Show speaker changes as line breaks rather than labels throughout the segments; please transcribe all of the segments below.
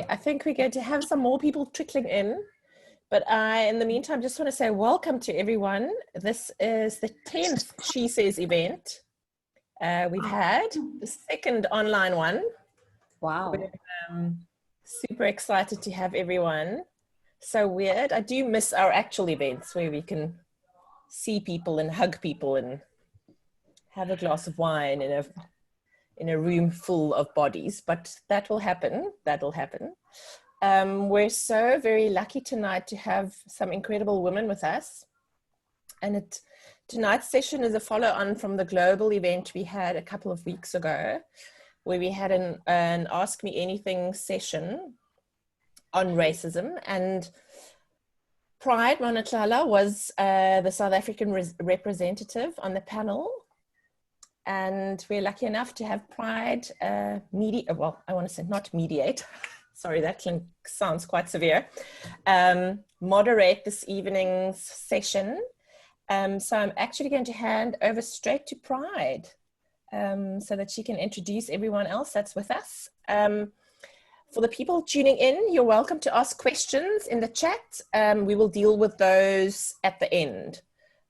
I think we're going to have some more people trickling in, but in the meantime, just want to say welcome to everyone. This is the 10th SheSays event. We've had the second online one.
Wow.
We're super excited to have everyone. So weird. I do miss our actual events where we can see people and hug people and have a glass of wine in a room full of bodies, but that will happen. That'll happen. We're so very lucky tonight to have some incredible women with us. And tonight's session is a follow-on from the global event we had a couple of weeks ago, where we had an Ask Me Anything session on racism. And Pride Maunatlala was the South African representative on the panel. And we're lucky enough to have Pride well, I want to say not mediate. Sorry, that sounds quite severe. Moderate this evening's session. So I'm actually going to hand over straight to Pride so that she can introduce everyone else that's with us. For the people tuning in, you're welcome to ask questions in the chat. We will deal with those at the end.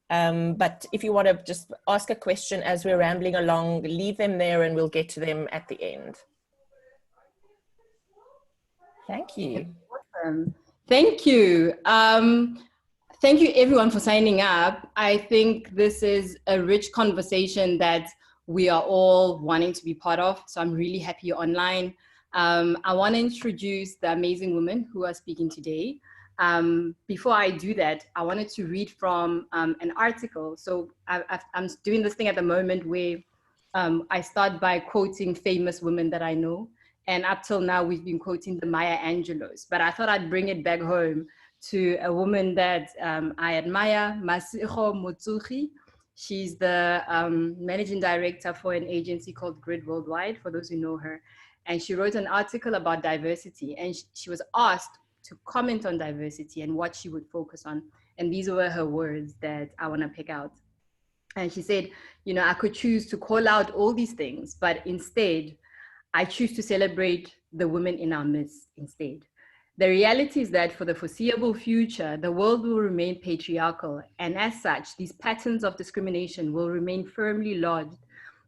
But if you want to just ask a question as we're rambling along, leave them there and we'll get to them at the end. Thank you.
Awesome. Thank you. Thank you everyone for signing up. I think this is a rich conversation that we are all wanting to be part of. So I'm really happy you're online. I want to introduce the amazing women who are speaking today. Before I do that, I wanted to read from an article. So I'm doing this thing at the moment where I start by quoting famous women that I know. And up till now, we've been quoting the Maya Angelos. But I thought I'd bring it back home to a woman that I admire, Masego Motsugi. She's the managing director for an agency called Grid Worldwide, for those who know her. And she wrote an article about diversity. And she was asked to comment on diversity and what she would focus on. And these were her words that I want to pick out. And she said, you know, I could choose to call out all these things, but instead, I choose to celebrate the women in our midst instead. The reality is that for the foreseeable future, the world will remain patriarchal. And as such, these patterns of discrimination will remain firmly lodged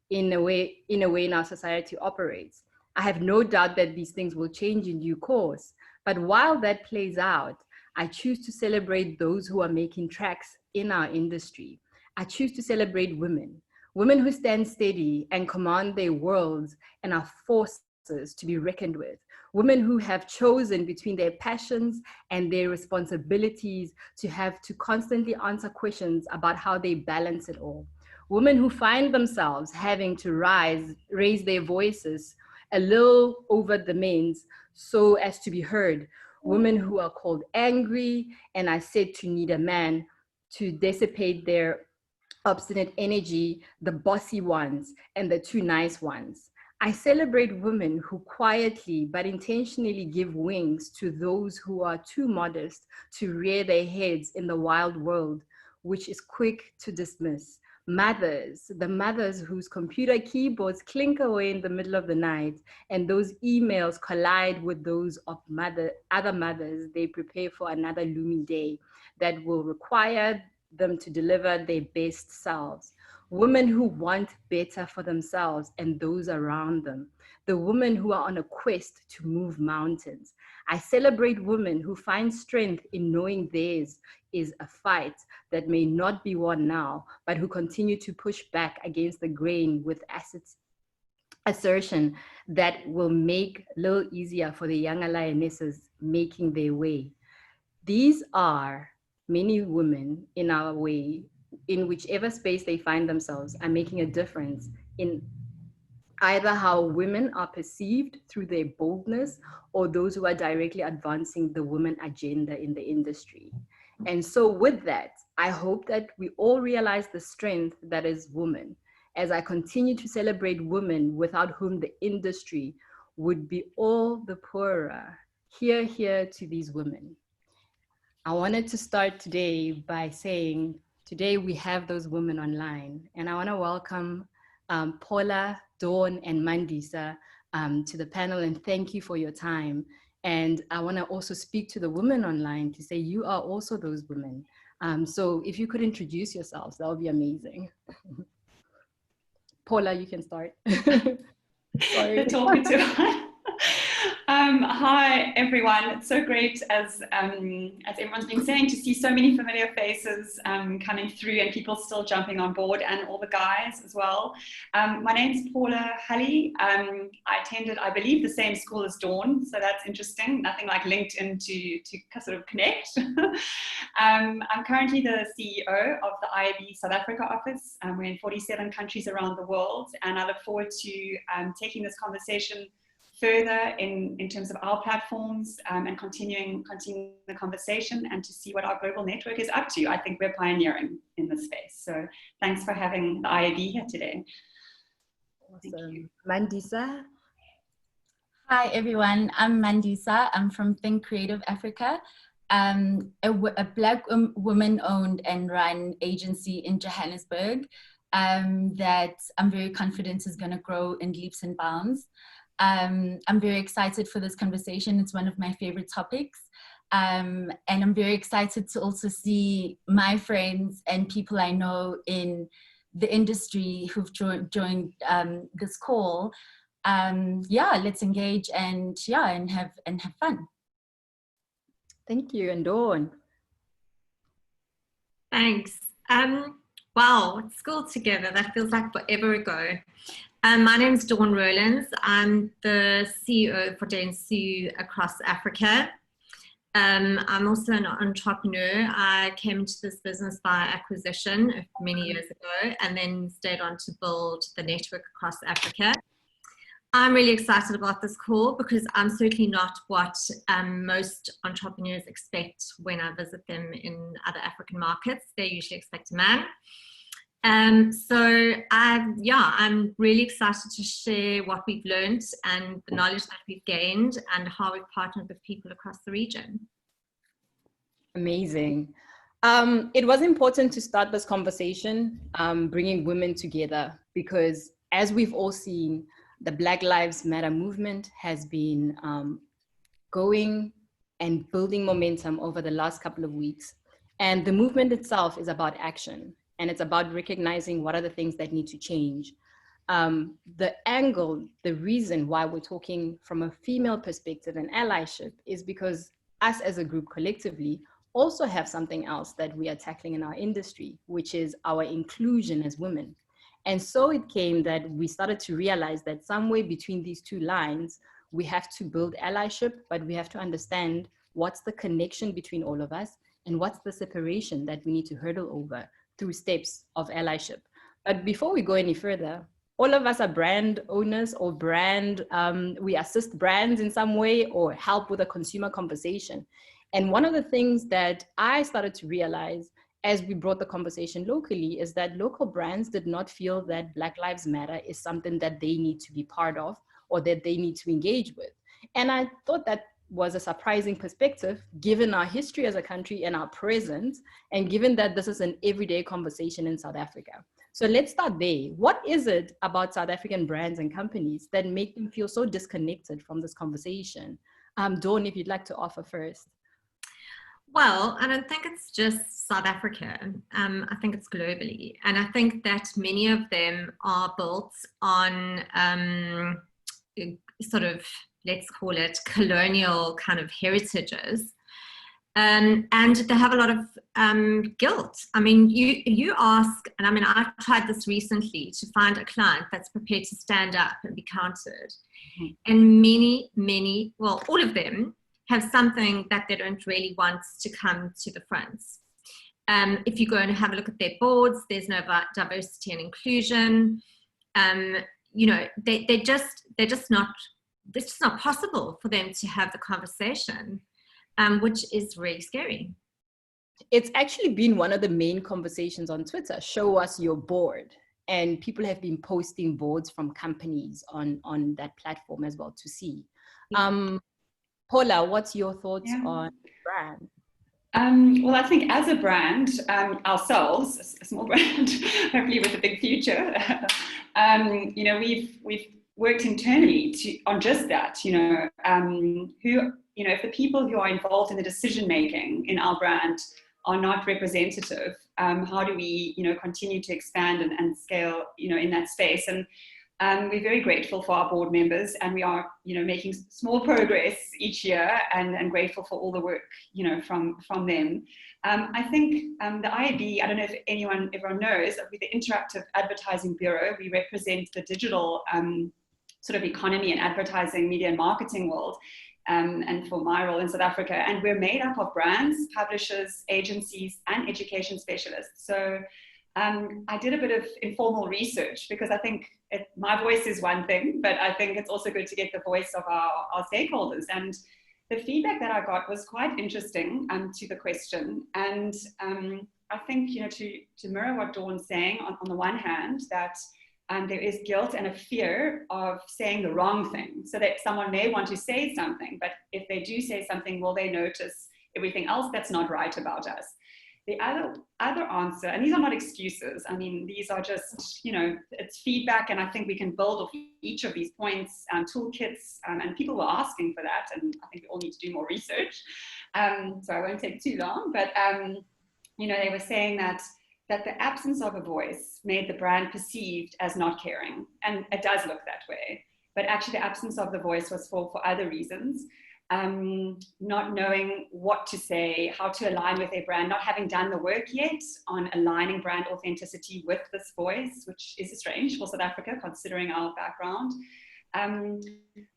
in a way in our society operates. I have no doubt that these things will change in due course. But while that plays out, I choose to celebrate those who are making tracks in our industry. I choose to celebrate women who stand steady and command their worlds and are forces to be reckoned with. Women who have chosen between their passions and their responsibilities to have to constantly answer questions about how they balance it all. Women who find themselves having to raise their voices a little over the men's so as to be heard. Women who are called angry and are said to need a man to dissipate their obstinate energy, the bossy ones and the too nice ones. I celebrate women who quietly but intentionally give wings to those who are too modest to rear their heads in the wild world, which is quick to dismiss. Mothers, the mothers whose computer keyboards clink away in the middle of the night and those emails collide with those of other mothers they prepare for another looming day that will require them to deliver their best selves. Women who want better for themselves and those around them. The women who are on a quest to move mountains. I celebrate women who find strength in knowing theirs is a fight that may not be won now, but who continue to push back against the grain with assertion that will make a little easier for the younger lionesses making their way. These are many women in our way, in whichever space they find themselves, are making a difference in either how women are perceived through their boldness or those who are directly advancing the women agenda in the industry. And so with that, I hope that we all realize the strength that is woman, as I continue to celebrate women without whom the industry would be all the poorer. Hear to these women. I wanted to start today by saying, today we have those women online, and I want to welcome Paula, Dawn, and Mandisa to the panel, and thank you for your time. And I want to also speak to the women online to say you are also those women. So if you could introduce yourselves, that would be amazing. Paula, you can start. Sorry.
The talkative. Hi everyone, it's so great as everyone's been saying to see so many familiar faces coming through and people still jumping on board, and all the guys as well. My name's Paula Hulley. I attended, I believe, the same school as Dawn, so that's interesting. Nothing like LinkedIn to sort of connect. I'm currently the CEO of the IAB South Africa office. We're in 47 countries around the world, and I look forward to taking this conversation further in terms of our platforms and continuing the conversation, and to see what our global network is up to. I think we're pioneering in this space. So thanks for having the IAB here today.
Awesome. Mandisa?
Hi everyone, I'm Mandisa. I'm from Think Creative Africa, a Black woman-owned and run agency in Johannesburg that I'm very confident is going to grow in leaps and bounds. I'm very excited for this conversation. It's one of my favorite topics. And I'm very excited to also see my friends and people I know in the industry who've joined this call. Yeah, let's engage and have fun.
Thank you. And Dawn?
Thanks. Wow, school together, that feels like forever ago. My name is Dawn Rowlands. I'm the CEO for Dentsu across Africa. I'm also an entrepreneur. I came into this business by acquisition many years ago, and then stayed on to build the network across Africa. I'm really excited about this call because I'm certainly not what most entrepreneurs expect when I visit them in other African markets. They usually expect a man. So I'm really excited to share what we've learned and the knowledge that we've gained and how we've partnered with people across the region.
Amazing. It was important to start this conversation, bringing women together, because as we've all seen, the Black Lives Matter movement has been going and building momentum over the last couple of weeks. And the movement itself is about action. And it's about recognizing what are the things that need to change. The angle, the reason why we're talking from a female perspective and allyship is because us as a group collectively also have something else that we are tackling in our industry, which is our inclusion as women. And so it came that we started to realize that somewhere between these two lines, we have to build allyship, but we have to understand what's the connection between all of us and what's the separation that we need to hurdle over through steps of allyship. But before we go any further, all of us are brand owners or we assist brands in some way or help with a consumer conversation. And one of the things that I started to realize as we brought the conversation locally is that local brands did not feel that Black Lives Matter is something that they need to be part of or that they need to engage with. And I thought that was a surprising perspective, given our history as a country and our present, and given that this is an everyday conversation in South Africa. So let's start there. What is it about South African brands and companies that make them feel so disconnected from this conversation? Dawn, if you'd like to offer first.
Well, I don't think it's just South Africa. I think it's globally. And I think that many of them are built on sort of, let's call it colonial kind of heritages. And they have a lot of guilt. I mean, you ask, and I mean, I tried this recently to find a client that's prepared to stand up and be counted. Mm-hmm. And many, well, all of them have something that they don't really want to come to the front. If you go and have a look at their boards, there's no diversity and inclusion. You know, they're just not, it's just not possible for them to have the conversation, which is really scary.
It's actually been one of the main conversations on Twitter. Show us your board. And people have been posting boards from companies on that platform as well to see. Yeah. Paula, what's your thoughts on brand?
Well, I think as a brand, ourselves, a small brand, hopefully with a big future, you know, we've worked internally on just that, if the people who are involved in the decision making in our brand are not representative, how do we, continue to expand and scale, in that space? And we're very grateful for our board members, and we are, making small progress each year, and grateful for all the work, from them. I think the IAB, I don't know if everyone knows, with the Interactive Advertising Bureau, we represent the digital sort of economy and advertising, media and marketing world. And for my role in South Africa, and we're made up of brands, publishers, agencies, and education specialists. So I did a bit of informal research, because I think my voice is one thing, but I think it's also good to get the voice of our stakeholders. And the feedback that I got was quite interesting to the question. And I think, to mirror what Dawn's saying, on the one hand, that there is guilt and a fear of saying the wrong thing, so that someone may want to say something, but if they do say something, will they notice everything else that's not right about us? The other answer, and these are not excuses, I mean, these are just, it's feedback, and I think we can build off each of these points, toolkits, and people were asking for that, and I think we all need to do more research, so I won't take too long, but, they were saying that the absence of a voice made the brand perceived as not caring. And it does look that way. But actually the absence of the voice was for other reasons. Not knowing what to say, how to align with their brand, not having done the work yet on aligning brand authenticity with this voice, which is strange for South Africa, considering our background.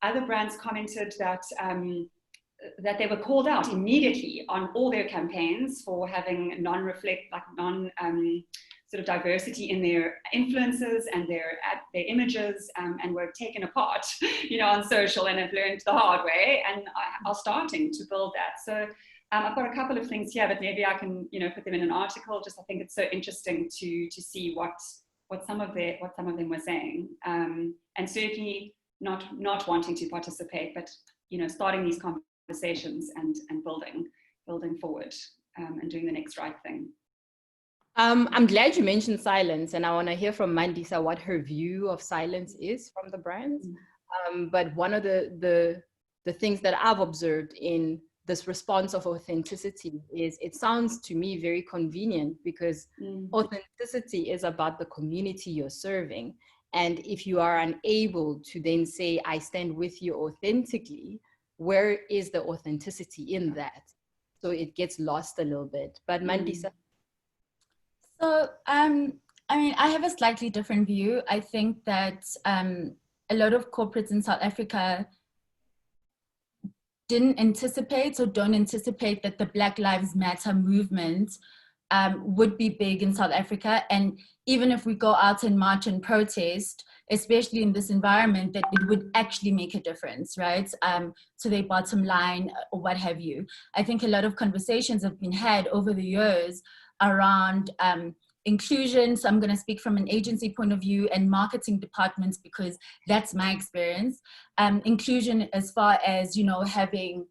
Other brands commented that they were called out immediately on all their campaigns for having sort of diversity in their influences and their images, and were taken apart, on social, and have learned the hard way, and are starting to build that. So I've got a couple of things here, but maybe I can, put them in an article. Just, I think it's so interesting to see what some of them were saying, and certainly not wanting to participate, but starting these conversations and building forward, and doing the next right thing.
I'm glad you mentioned silence, and I want to hear from Mandisa what her view of silence is from the brands. But one of the things that I've observed in this response of authenticity is, it sounds to me very convenient, because authenticity is about the community you're serving. And if you are unable to then say, I stand with you authentically, where is the authenticity in that? So it gets lost a little bit. But Mandisa?
So, I mean, I have a slightly different view. I think that a lot of corporates in South Africa didn't anticipate or don't anticipate that the Black Lives Matter movement would be big in South Africa. And even if we go out and march and protest, especially in this environment, that it would actually make a difference, right? To their bottom line or what have you. I think a lot of conversations have been had over the years around inclusion. So I'm going to speak from an agency point of view and marketing departments, because that's my experience. Inclusion as far as, having,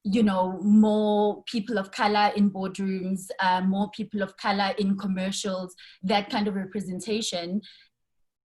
more people of color in boardrooms, more people of color in commercials, that kind of representation.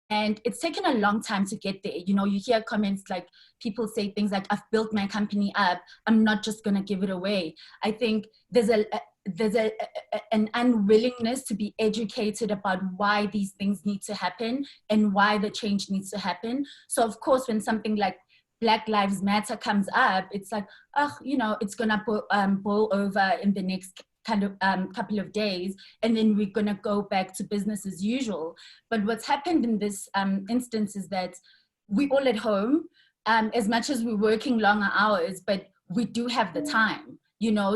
And it's taken a long time to get there. You hear comments like, people say things like, I've built my company up, I'm not just going to give it away. I think there's an unwillingness to be educated about why these things need to happen and why the change needs to happen. So of course, when something like Black Lives Matter comes up, it's like, it's going to boil over in the next kind of couple of days, and then we're going to go back to business as usual. But what's happened in this instance is that we're all at home, as much as we're working longer hours, but we do have the time,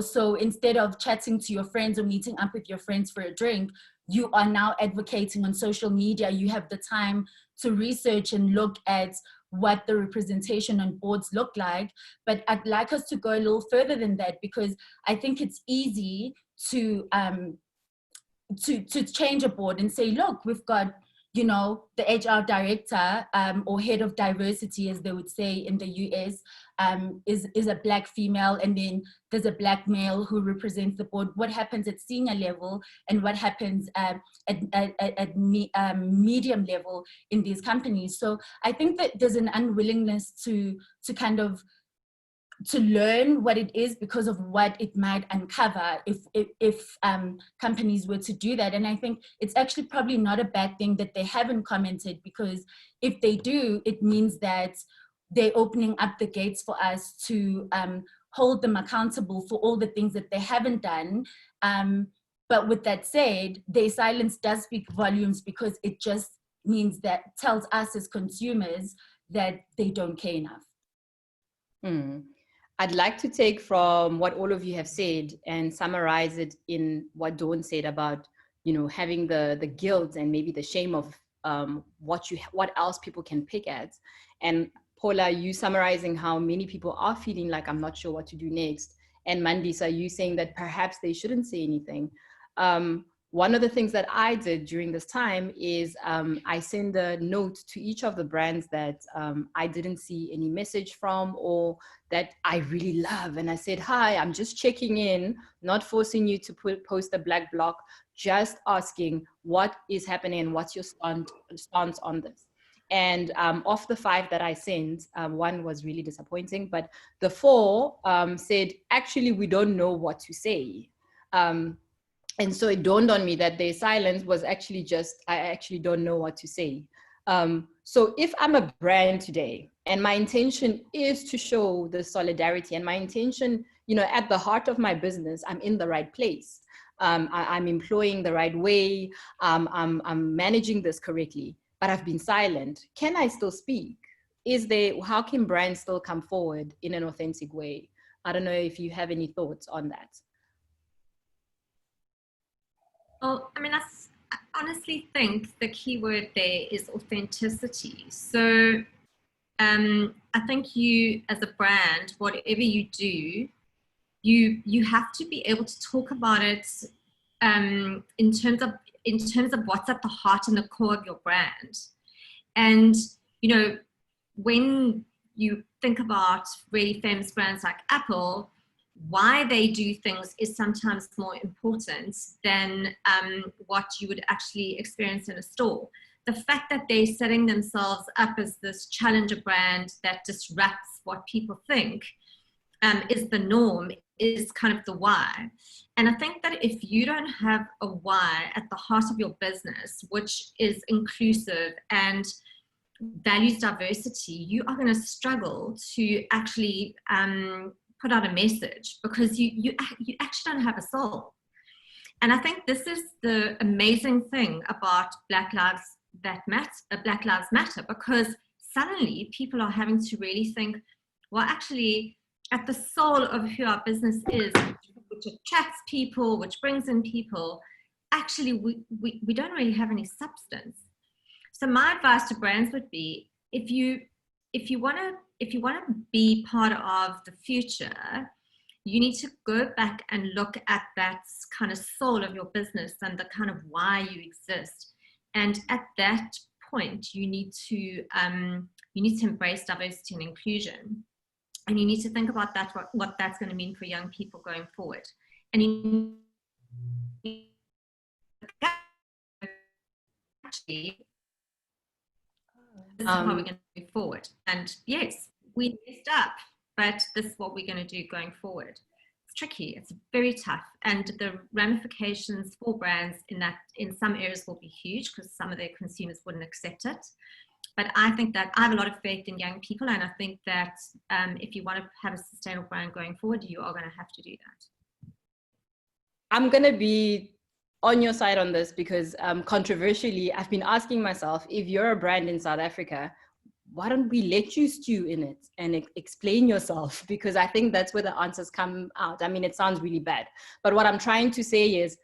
so instead of chatting to your friends or meeting up with your friends for a drink, you are now advocating on social media. You have the time to research and look at what the representation on boards look like. But I'd like us to go a little further than that, because I think it's easy to change a board and say, look, we've got you know, the HR director or head of diversity, as they would say in the US, is a Black female, and then there's a Black male who represents the board. What happens at senior level and what happens at medium level in these companies. So I think that there's an unwillingness to kind of to learn what it is because of what it might uncover if companies were to do that. And I think it's actually probably not a bad thing that they haven't commented, because if they do, it means that they're opening up the gates for us to hold them accountable for all the things that they haven't done. But with that said, their silence does speak volumes, because it just means that tells us as consumers that they don't care enough.
I'd like to take from what all of you have said and summarize it in what Dawn said about, you know, having the guilt and maybe the shame of what else people can pick at. And Paula, you summarizing how many people are feeling like, I'm not sure what to do next. And Mandisa, you saying that perhaps they shouldn't say anything. One of the things that I did during this time is I send a note to each of the brands that I didn't see any message from or that I really love. And I said, hi, I'm just checking in, not forcing you to post a black block, just asking what is happening and what's your stance on this. And of the 5 that I sent, 1 was really disappointing, but the 4 said, actually, we don't know what to say. And so it dawned on me that their silence was actually just, I actually don't know what to say. So if I'm a brand today and my intention is to show the solidarity and my intention, you know, at the heart of my business, I'm in the right place. I'm employing the right way. I'm managing this correctly, but I've been silent. Can I still speak? How can brands still come forward in an authentic way? I don't know if you have any thoughts on that.
Well, I mean, I honestly think the key word there is authenticity. So I think you, as a brand, whatever you do, you have to be able to talk about it in terms of what's at the heart and the core of your brand. And, you know, when you think about really famous brands like Apple, why they do things is sometimes more important than what you would actually experience in a store. The fact that they're setting themselves up as this challenger brand that disrupts what people think is the norm, is kind of the why. And I think that if you don't have a why at the heart of your business, which is inclusive and values diversity, you are going to struggle to actually put out a message, because you actually don't have a soul. And I think this is the amazing thing about Black Lives Matter, because suddenly people are having to really think, well, actually, at the soul of who our business is, which attracts people, which brings in people, actually we don't really have any substance. So my advice to brands would be, if you want to be part of the future, you need to go back and look at that kind of soul of your business and the kind of why you exist. And at that point, you need to embrace diversity and inclusion. And you need to think about that, what that's going to mean for young people going forward. And actually, this is how we're going to move forward. And yes, we messed up, but this is what we're going to do going forward. It's tricky. It's very tough. And the ramifications for brands in some areas will be huge, because some of their consumers wouldn't accept it. But I think that I have a lot of faith in young people. And I think that if you want to have a sustainable brand going forward, you are going to have to do that.
I'm going to be on your side on this, because controversially, I've been asking myself, if you're a brand in South Africa, why don't we let you stew in it and explain yourself? Because I think that's where the answers come out. I mean, it sounds really bad, but what I'm trying to say is,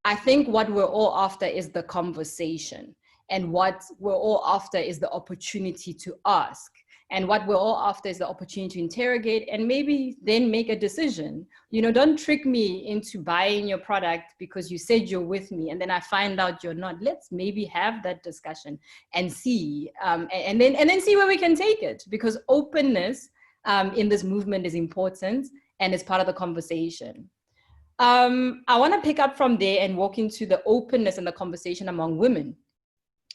I think what we're all after is the conversation, and what we're all after is the opportunity to ask. And what we're all after is the opportunity to interrogate and maybe then make a decision. You know, don't trick me into buying your product because you said you're with me and then I find out you're not. Let's maybe have that discussion and see, and then see where we can take it, because openness in this movement is important and it's part of the conversation. I want to pick up from there and walk into the openness and the conversation among women,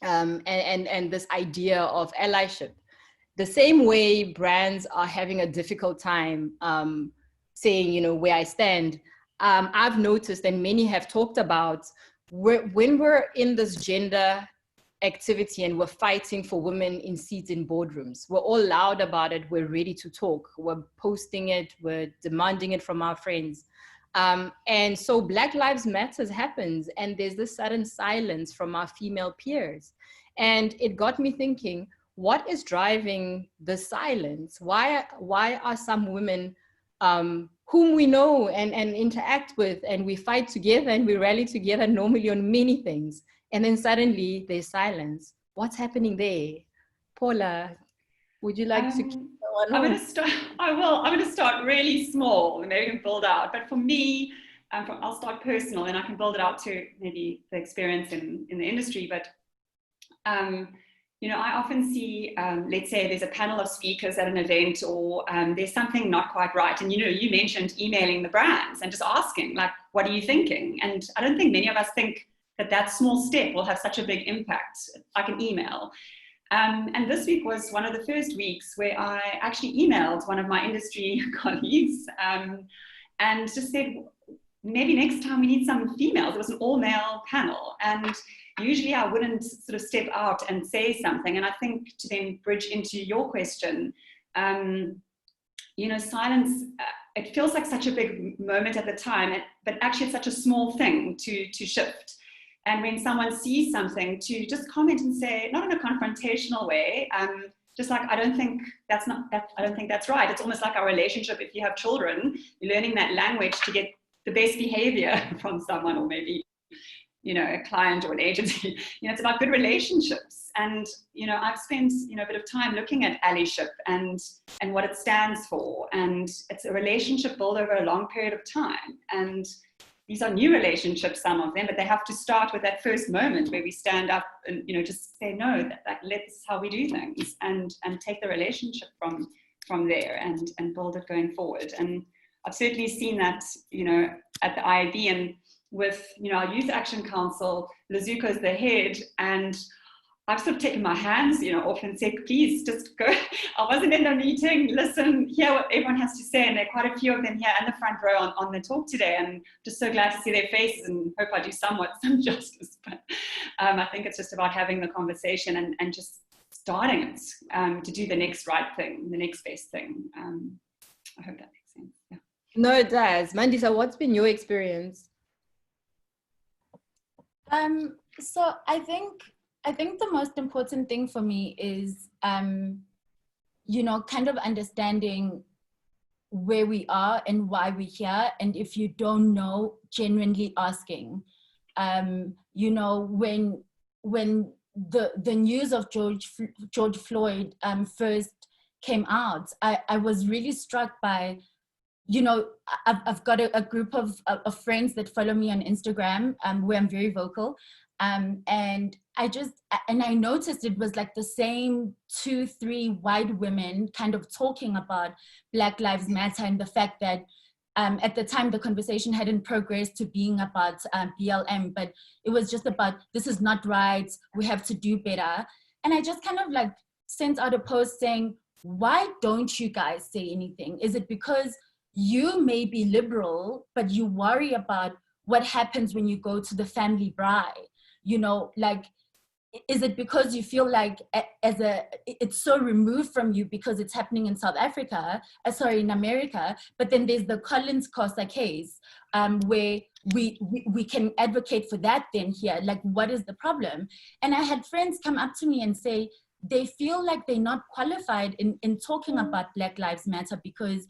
and this idea of allyship. The same way brands are having a difficult time saying, you know, where I stand, I've noticed, and many have talked about, when we're in this gender activity and we're fighting for women in seats in boardrooms, we're all loud about it, we're ready to talk, we're posting it, we're demanding it from our friends. And so Black Lives Matter happens, and there's this sudden silence from our female peers. And it got me thinking, what is driving the silence? Why are some women whom we know and interact with, and we fight together and we rally together normally on many things, and then suddenly there's silence? What's happening there? Paula, would you like to keep going on?
I'm going to start really small and maybe we can build out. But for me, I'll start personal and I can build it out to maybe the experience in the industry. But you know, I often see, let's say there's a panel of speakers at an event, or there's something not quite right. And, you know, you mentioned emailing the brands and just asking, like, what are you thinking? And I don't think many of us think that that small step will have such a big impact, like an email. And this week was one of the first weeks where I actually emailed one of my industry colleagues and just said, maybe next time we need some females. It was an all-male panel. And usually I wouldn't sort of step out and say something. And I think to then bridge into your question, you know, silence, it feels like such a big moment at the time, but actually it's such a small thing to shift. And when someone sees something, to just comment and say, not in a confrontational way, just like, I don't think that's right. It's almost like our relationship. If you have children, you're learning that language to get the best behavior from someone, or maybe, you know, a client or an agency. You know, it's about good relationships. And, you know, I've spent, you know, a bit of time looking at allyship and what it stands for. And it's a relationship built over a long period of time. And these are new relationships, some of them, but they have to start with that first moment where we stand up and, you know, just say, no, that's how we do things, and take the relationship from there and build it going forward. And I've certainly seen that, you know, at the IAB and with, you know, our Youth Action Council. Lazuka's the head, and I've sort of taken my hands, you know, off and said, please just go. I wasn't in the meeting, listen, hear what everyone has to say. And there are quite a few of them here in the front row on the talk today. And I'm just so glad to see their faces and hope I do some justice. But I think it's just about having the conversation and just starting it to do the next right thing, the next best thing. I hope that makes sense. Yeah.
No, it does. Mandisa, what's been your experience?
So I think the most important thing for me is, you know, kind of understanding where we are and why we're here. And if you don't know, genuinely asking. You know, when the news of George Floyd first came out, I was really struck by, you know, I've got a group of friends that follow me on Instagram, where I'm very vocal. And I noticed it was like the same 2-3 white women kind of talking about Black Lives Matter, and the fact that at the time the conversation hadn't progressed to being about BLM, but it was just about, this is not right, we have to do better. And I just kind of like sent out a post saying, why don't you guys say anything? Is it because you may be liberal, but you worry about what happens when you go to the family bride? You know, like, is it because you feel like it's so removed from you because it's happening in South Africa, in America, but then there's the Collins Costa case, where we can advocate for that then here, like, what is the problem? And I had friends come up to me and say, they feel like they're not qualified in talking about Black Lives Matter because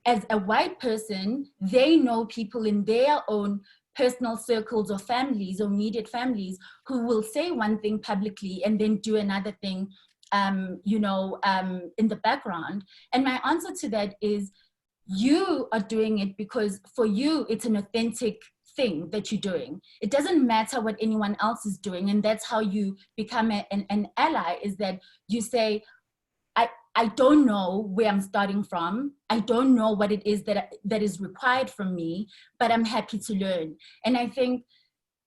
as a white person, they know people in their own personal circles or families or immediate families who will say one thing publicly and then do another thing in the background. And my answer to that is, you are doing it because for you, it's an authentic thing that you're doing. It doesn't matter what anyone else is doing. And that's how you become an ally, is that you say, I don't know where I'm starting from. I don't know what it is that is required from me, but I'm happy to learn. And I think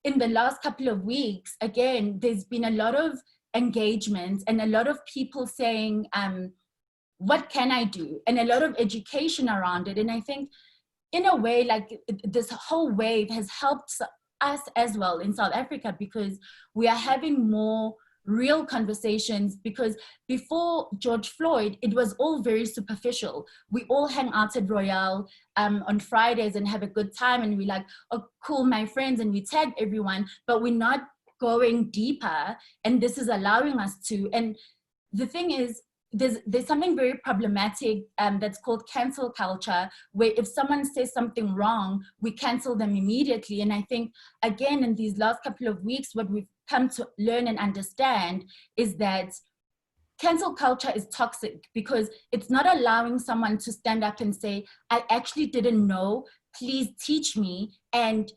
in the last couple of weeks, again, there's been a lot of engagement and a lot of people saying, what can I do? And a lot of education around it. And I think in a way, like this whole wave has helped us as well in South Africa, because we are having more real conversations. Because before George Floyd, it was all very superficial. We all hang out at Royale on Fridays and have a good time, and we're like, oh cool, my friends, and we tag everyone, but we're not going deeper, and this is allowing us to. And the thing is, there's something very problematic that's called cancel culture, where if someone says something wrong, we cancel them immediately. And I think, again, in these last couple of weeks, what we've come to learn and understand is that cancel culture is toxic, because it's not allowing someone to stand up and say, I actually didn't know, please teach me, and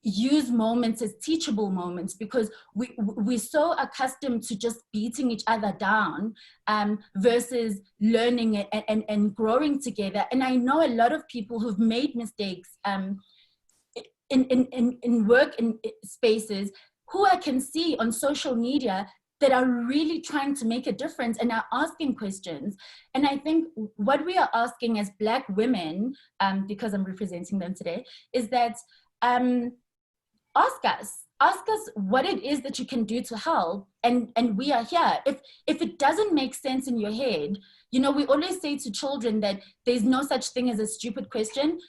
use moments as teachable moments, because we're so accustomed to just beating each other down versus learning and growing together. And I know a lot of people who've made mistakes in work in spaces, who I can see on social media that are really trying to make a difference and are asking questions. And I think what we are asking as Black women, because I'm representing them today, is that ask us what it is that you can do to help, and we are here. If it doesn't make sense in your head, we always say to children that there's no such thing as a stupid question.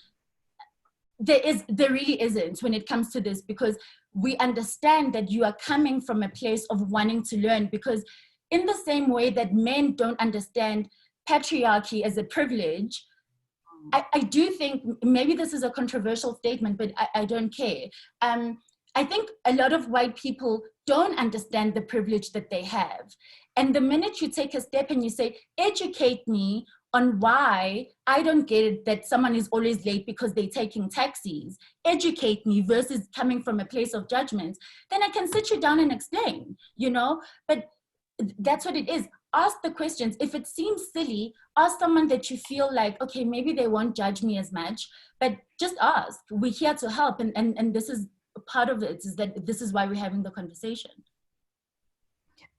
There really isn't when it comes to this, because we understand that you are coming from a place of wanting to learn. Because in the same way that men don't understand patriarchy as a privilege, I do think, maybe this is a controversial statement, but I don't care. I think a lot of white people don't understand the privilege that they have. And the minute you take a step and you say, educate me on why I don't get it that someone is always late because they're taking taxis, educate me, versus coming from a place of judgment, then I can sit you down and explain, But that's what it is. Ask the questions. If it seems silly, ask someone that you feel like, okay, maybe they won't judge me as much, but just ask. We're here to help. And this is part of it, is that this is why we're having the conversation.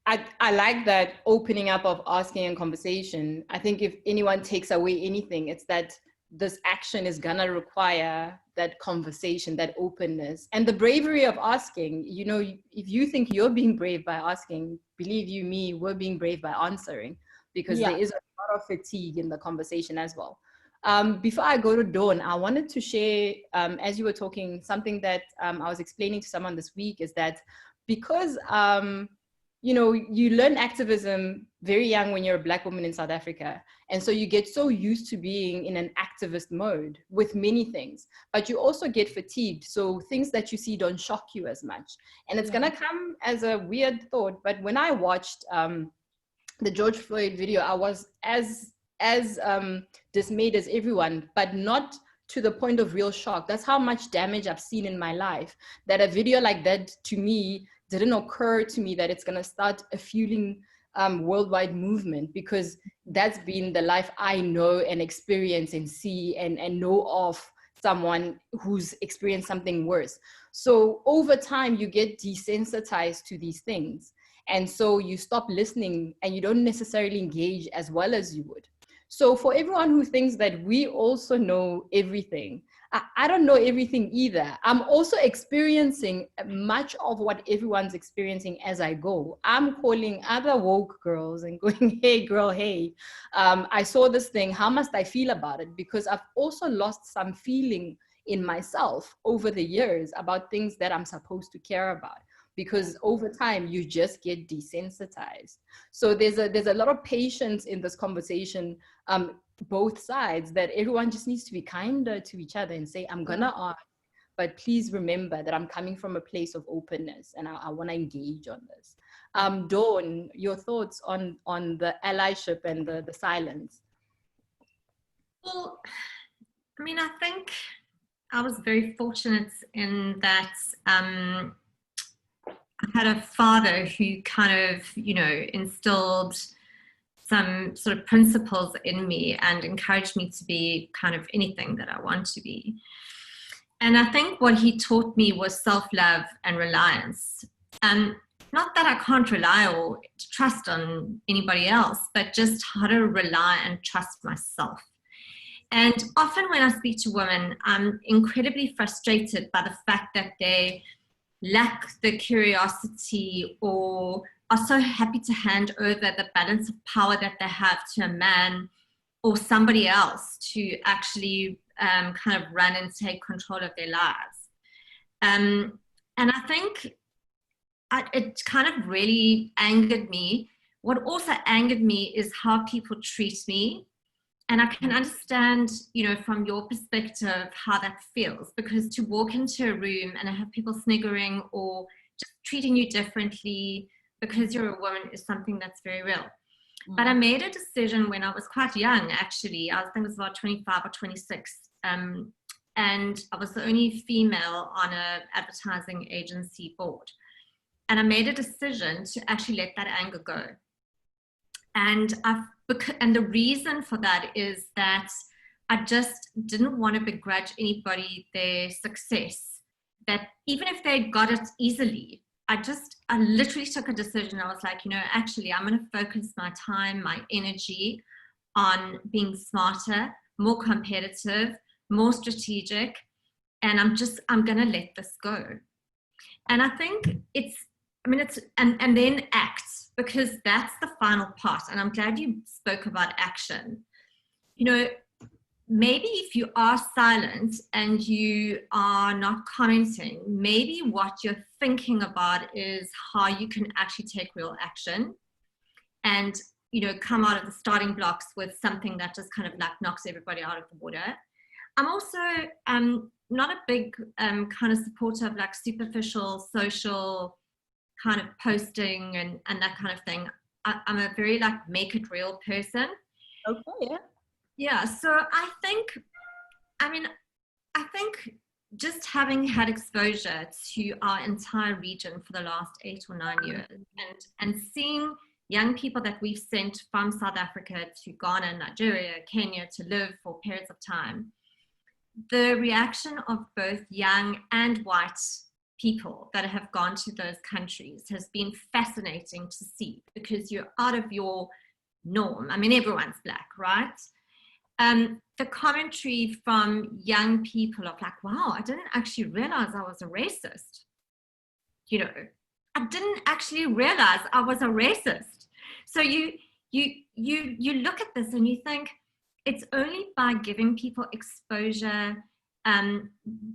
I like that opening up of asking and conversation. I think if anyone takes away anything, it's that this action is gonna require that conversation, that openness, and the bravery of asking. If you think you're being brave by asking, believe you me, we're being brave by answering, because there is a lot of fatigue in the conversation as well. Before I go to Dawn, I wanted to share, as you were talking, something that I was explaining to someone this week, is that because you learn activism very young when you're a Black woman in South Africa. And so you get so used to being in an activist mode with many things, but you also get fatigued. So things that you see don't shock you as much. And it's gonna come as a weird thought, but when I watched the George Floyd video, I was as dismayed as everyone, but not to the point of real shock. That's how much damage I've seen in my life, that a video like that, to me, didn't occur to me that it's going to start a fueling worldwide movement, because that's been the life I know and experience and see and know of someone who's experienced something worse. So over time, you get desensitized to these things. And so you stop listening and you don't necessarily engage as well as you would. So for everyone who thinks that we also know everything, I don't know everything either. I'm also experiencing much of what everyone's experiencing as I go. I'm calling other woke girls and going, hey girl, hey, I saw this thing, how must I feel about it? Because I've also lost some feeling in myself over the years about things that I'm supposed to care about. Because over time, you just get desensitized. So there's a lot of patience in this conversation, both sides, that everyone just needs to be kinder to each other and say, I'm gonna ask, but please remember that I'm coming from a place of openness and I wanna engage on this. Dawn, your thoughts on the allyship and the silence?
Well, I mean, I think I was very fortunate in that I had a father who kind of, you know, instilled some sort of principles in me and encouraged me to be kind of anything that I want to be. And I think what he taught me was self-love and reliance. Not that I can't rely or trust on anybody else, but just how to rely and trust myself. And often when I speak to women, I'm incredibly frustrated by the fact that they lack the curiosity or are so happy to hand over the balance of power that they have to a man or somebody else to actually kind of run and take control of their lives. And I think it kind of really angered me. What also angered me is how people treat me. And I can understand, you know, from your perspective, how that feels, because to walk into a room and have people sniggering or just treating you differently because you're a woman is something that's very real. But I made a decision when I was quite young, actually. I think it was about 25 or 26. And I was the only female on an advertising agency board. And I made a decision to actually let that anger go. And the reason for that is that I just didn't want to begrudge anybody their success. That even if they got it easily, I literally took a decision. I was like, you know, actually, I'm going to focus my time, my energy on being smarter, more competitive, more strategic, and I'm going to let this go. And I think and then act, because that's the final part. And I'm glad you spoke about action. You know, maybe if you are silent and you are not commenting, maybe what you're thinking about is how you can actually take real action and, you know, come out of the starting blocks with something that just kind of like knocks everybody out of the water. I'm also not a big kind of supporter of like superficial social kind of posting and that kind of thing. I'm a very like make it real person.
Okay, yeah.
Yeah, so I think just having had exposure to our entire region for the last 8 or 9 years and seeing young people that we've sent from South Africa to Ghana, Nigeria, Kenya to live for periods of time, the reaction of both young and white people that have gone to those countries has been fascinating to see, because you're out of your norm. I mean, everyone's black, right? The commentary from young people of like, wow, I didn't actually realize I was a racist. You know, I didn't actually realize I was a racist. So you look at this and you think it's only by giving people exposure,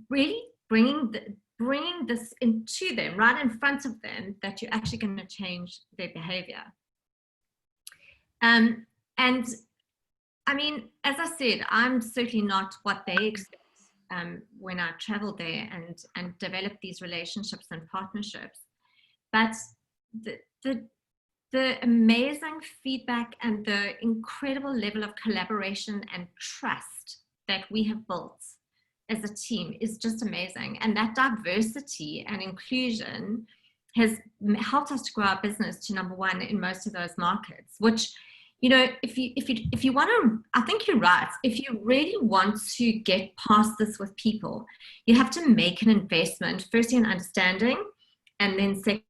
really bringing this into them, right in front of them, that you're actually going to change their behavior. And I mean, as I said, I'm certainly not what they expect when I travel there and develop these relationships and partnerships. But the amazing feedback and the incredible level of collaboration and trust that we have built as a team is just amazing. And that diversity and inclusion has helped us to grow our business to #1 in most of those markets, which, you know, if you want to, I think you're right. If you really want to get past this with people, you have to make an investment, firstly in understanding, and then second,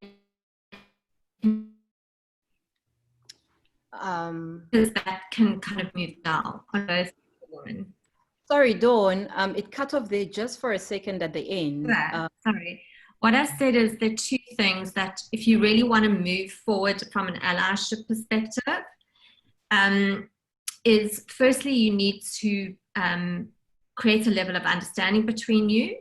because that can kind of move down on both women.
Sorry, Dawn, it cut off there just for a second at the end.
Sorry. What I said is there are 2 things that if you really want to move forward from an allyship perspective, is firstly, you need to create a level of understanding between you.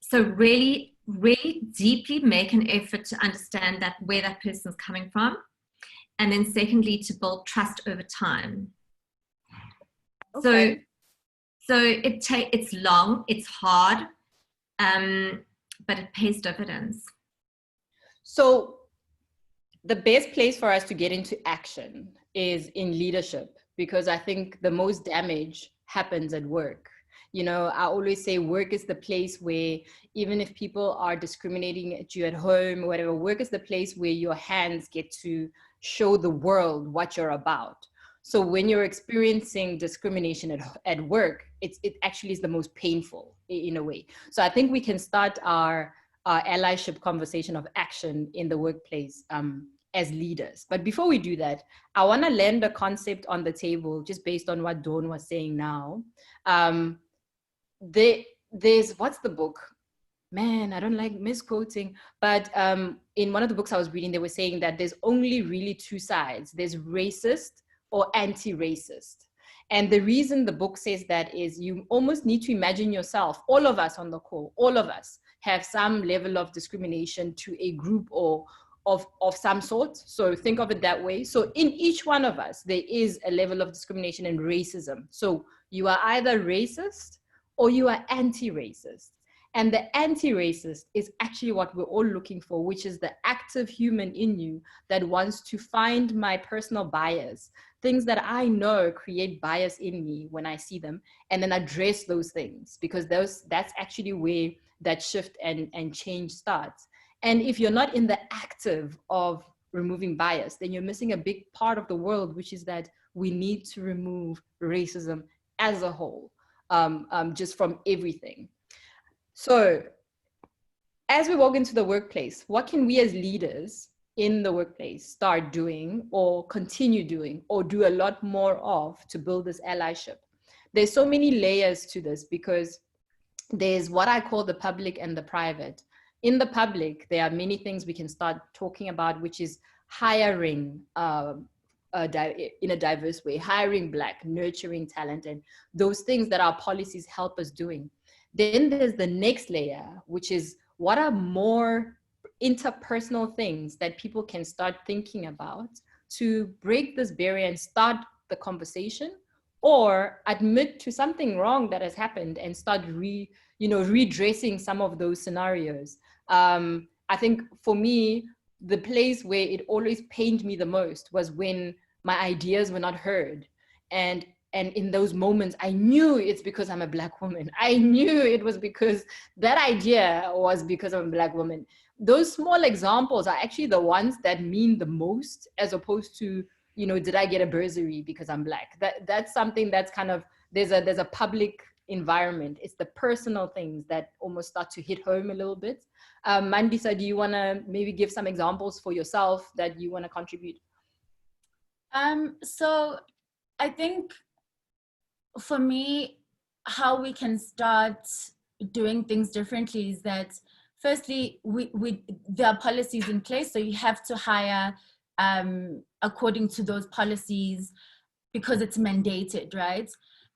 So really, really deeply make an effort to understand that where that person's coming from. And then secondly, to build trust over time.
Okay.
So it's long, it's hard, but it pays dividends.
So the best place for us to get into action is in leadership, because I think the most damage happens at work. You know, I always say work is the place where, even if people are discriminating at you at home or whatever, work is the place where your hands get to show the world what you're about. So when you're experiencing discrimination at work, it actually is the most painful in a way. So I think we can start our allyship conversation of action in the workplace as leaders. But before we do that, I want to land a concept on the table just based on what Dawn was saying now. There's, what's the book? Man, I don't like misquoting, but in one of the books I was reading, they were saying that there's only really two sides. There's racist or anti-racist. And the reason the book says that is you almost need to imagine yourself, all of us on the call, all of us have some level of discrimination to a group or of some sort. So think of it that way. So in each one of us, there is a level of discrimination and racism. So you are either racist or you are anti-racist. And the anti-racist is actually what we're all looking for, which is the active human in you that wants to find my personal bias, things that I know create bias in me when I see them, and then address those things, because that's actually where that shift and change starts. And if you're not in the active of removing bias, then you're missing a big part of the world, which is that we need to remove racism as a whole, just from everything. So as we walk into the workplace, what can we as leaders in the workplace start doing or continue doing or do a lot more of to build this allyship? There's so many layers to this, because there's what I call the public and the private. In the public, there are many things we can start talking about, which is hiring in a diverse way, hiring Black, nurturing talent, and those things that our policies help us doing. Then there's the next layer, which is what are more interpersonal things that people can start thinking about to break this barrier and start the conversation, or admit to something wrong that has happened and start redressing some of those scenarios. I think for me, the place where it always pained me the most was when my ideas were not heard. And in those moments, I knew it's because I'm a Black woman. I knew it was because that idea was because I'm a Black woman. Those small examples are actually the ones that mean the most, as opposed to, did I get a bursary because I'm Black? That's something that's kind of, there's a public environment. It's the personal things that almost start to hit home a little bit. Mandisa, do you want to maybe give some examples for yourself that you want to contribute?
So I think for me, how we can start doing things differently is that, firstly, there are policies in place, so you have to hire according to those policies because it's mandated, right?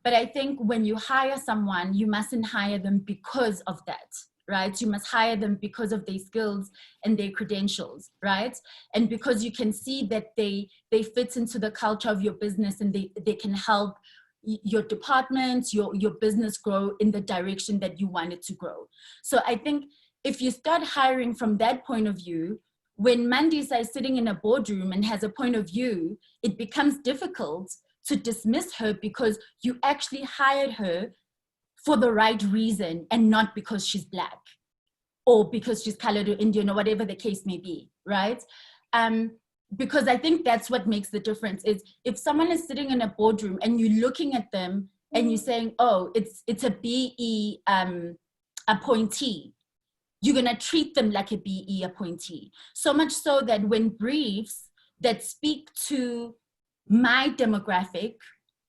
But I think when you hire someone, you mustn't hire them because of that, right? You must hire them because of their skills and their credentials, right? And because you can see that they fit into the culture of your business, and they can help your department, your business grow in the direction that you want it to grow. So I think if you start hiring from that point of view, when Mandisa is sitting in a boardroom and has a point of view, it becomes difficult to dismiss her because you actually hired her for the right reason and not because she's Black or because she's colored or Indian or whatever the case may be, right? Because I think that's what makes the difference. Is if someone is sitting in a boardroom and you're looking at them and you're saying, oh, it's a BE appointee, you're gonna treat them like a BE appointee. So much so that when briefs that speak to my demographic,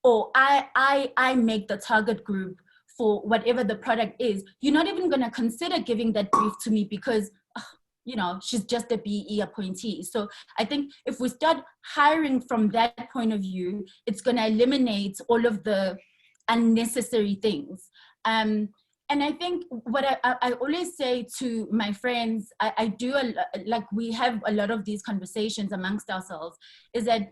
or I make the target group for whatever the product is, you're not even gonna consider giving that brief to me because, she's just a BE appointee. So I think if we start hiring from that point of view, it's gonna eliminate all of the unnecessary things. And I think what I always say to my friends, I do, like we have a lot of these conversations amongst ourselves, is that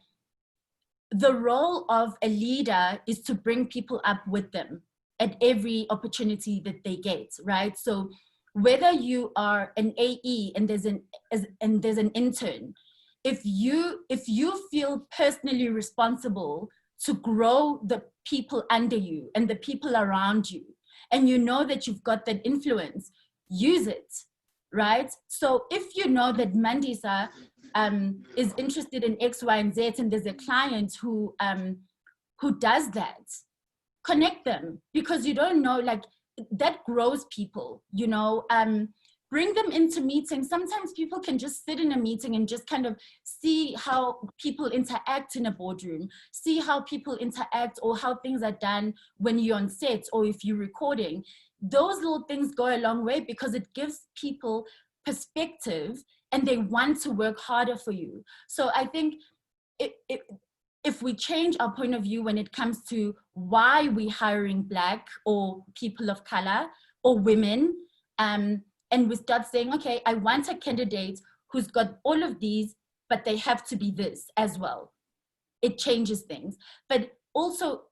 the role of a leader is to bring people up with them at every opportunity that they get, right? So whether you are an AE and there's an intern, if you feel personally responsible to grow the people under you and the people around you, and you know that you've got that influence, use it, right? So if you know that Mandisa is interested in X, Y, and Z, and there's a client who does that, connect them, because you don't know, like, that grows people, you know. Bring them into meetings. Sometimes people can just sit in a meeting and just kind of see how people interact in a boardroom, see how people interact, or how things are done when you're on set or if you're recording. Those little things go a long way, because it gives people perspective and they want to work harder for you. So I think if we change our point of view when it comes to why we're hiring Black or people of color or women, and we start saying, okay, I want a candidate who's got all of these, but they have to be this as well. It changes things. But also,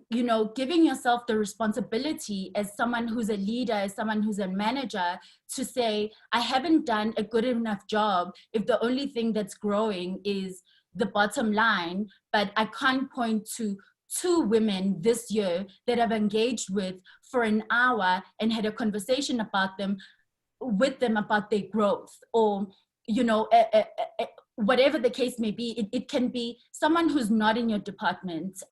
you know, giving yourself the responsibility as someone who's a leader, as someone who's a manager, to say, I haven't done a good enough job if the only thing that's growing is the bottom line, but I can't point to 2 women this year that I've engaged with for an hour and had a conversation about them, with them about their growth, or, you know, whatever the case may be. It can be someone who's not in your department.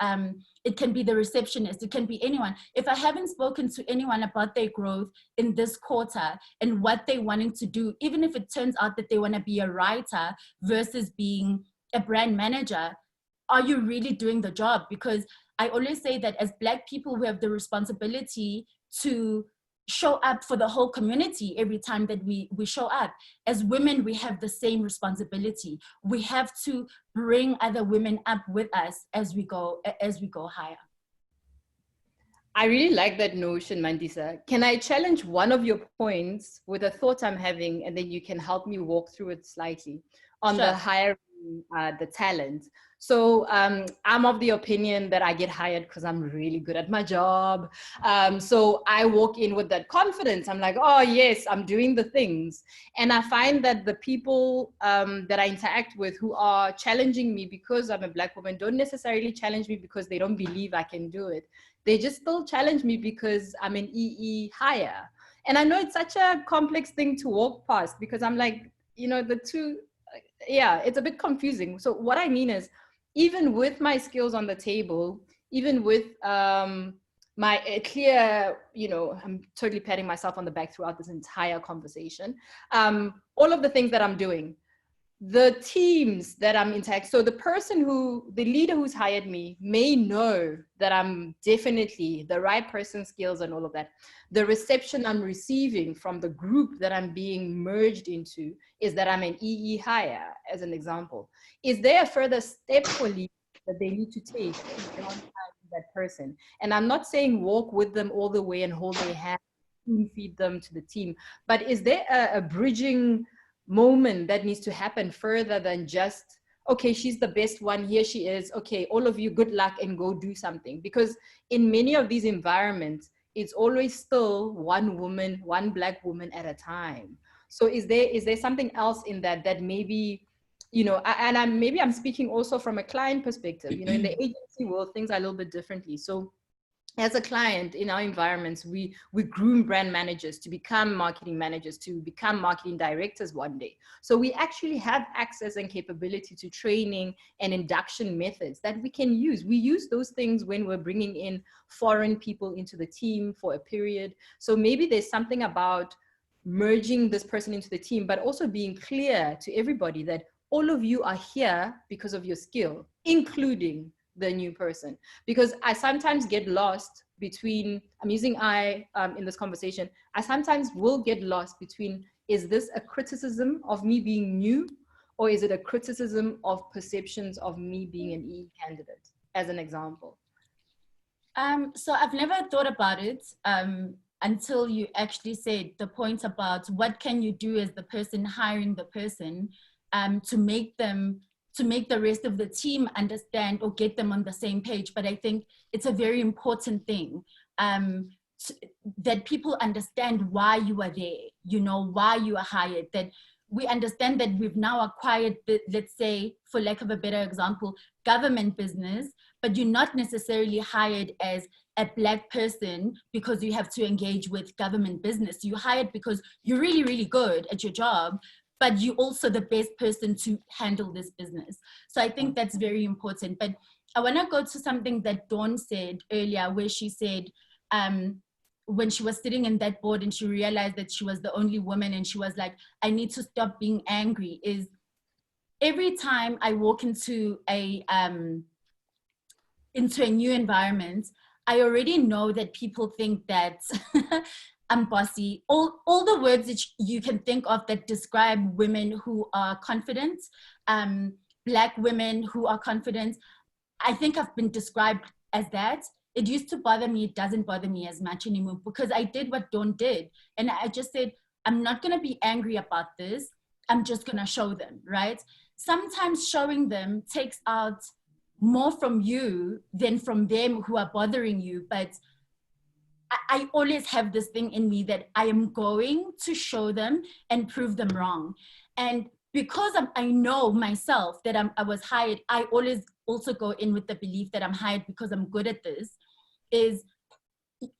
It can be the receptionist. It can be anyone. If I haven't spoken to anyone about their growth in this quarter and what they're wanting to do, even if it turns out that they want to be a writer versus being a brand manager, are you really doing the job? Because I always say that as Black people, we have the responsibility to show up for the whole community every time that we show up. As women, we have the same responsibility. We have to bring other women up with us as we go higher.
I really like that notion, Mandisa. Can I challenge one of your points with a thought I'm having, and then you can help me walk through it slightly on
Sure.
the hiring the talent? So I'm of the opinion that I get hired because I'm really good at my job. So I walk in with that confidence. I'm like, oh yes, I'm doing the things. And I find that the people that I interact with who are challenging me because I'm a Black woman don't necessarily challenge me because they don't believe I can do it. They just still challenge me because I'm an EE hire. And I know it's such a complex thing to walk past, because I'm like, you know, the two, yeah, it's a bit confusing. So what I mean is, even with my skills on the table, even with my clear, you know, I'm totally patting myself on the back throughout this entire conversation, all of the things that I'm doing, the teams that I'm interacting. So the leader who's hired me may know that I'm definitely the right person, skills and all of that. The reception I'm receiving from the group that I'm being merged into is that I'm an EE hire, as an example. Is there a further step for leaders that they need to take beyond hiring that person? And I'm not saying walk with them all the way and hold their hand, feed them to the team, but is there a bridging moment that needs to happen further than just, okay, she's the best one, here she is, okay, all of you, good luck and go do something? Because in many of these environments, it's always still one woman, one Black woman at a time. So is there something else in that maybe, you know, and maybe I'm speaking also from a client perspective, you know, in the agency world, things are a little bit differently. So as a client in our environments, we groom brand managers to become marketing managers, to become marketing directors one day. So we actually have access and capability to training and induction methods that we can use. We use those things when we're bringing in foreign people into the team for a period. So maybe there's something about merging this person into the team, but also being clear to everybody that all of you are here because of your skill, including the new person. Because I sometimes get lost between, I'm using in this conversation, I sometimes will get lost between, is this a criticism of me being new, or is it a criticism of perceptions of me being an EE candidate, as an example?
So I've never thought about it until you actually said the point about what can you do as the person hiring the person to make the rest of the team understand or get them on the same page. But I think it's a very important thing that people understand why you are there, you know, why you are hired, that we understand that we've now acquired, let's say, for lack of a better example, government business, but you're not necessarily hired as a Black person because you have to engage with government business. You're hired because you're really, really good at your job, but you're also the best person to handle this business. So I think that's very important. But I want to go to something that Dawn said earlier, where she said, when she was sitting in that board and she realized that she was the only woman, and she was like, I need to stop being angry, is every time I walk into a new environment, I already know that people think that I'm bossy. All the words that you can think of that describe women who are confident, Black women who are confident, I think I've been described as that. It used to bother me. It doesn't bother me as much anymore because I did what Dawn did. And I just said, I'm not going to be angry about this. I'm just going to show them, right? Sometimes showing them takes out more from you than from them who are bothering you. But I always have this thing in me that I am going to show them and prove them wrong. And because I know myself that I was hired, I always also go in with the belief that I'm hired because I'm good at this, is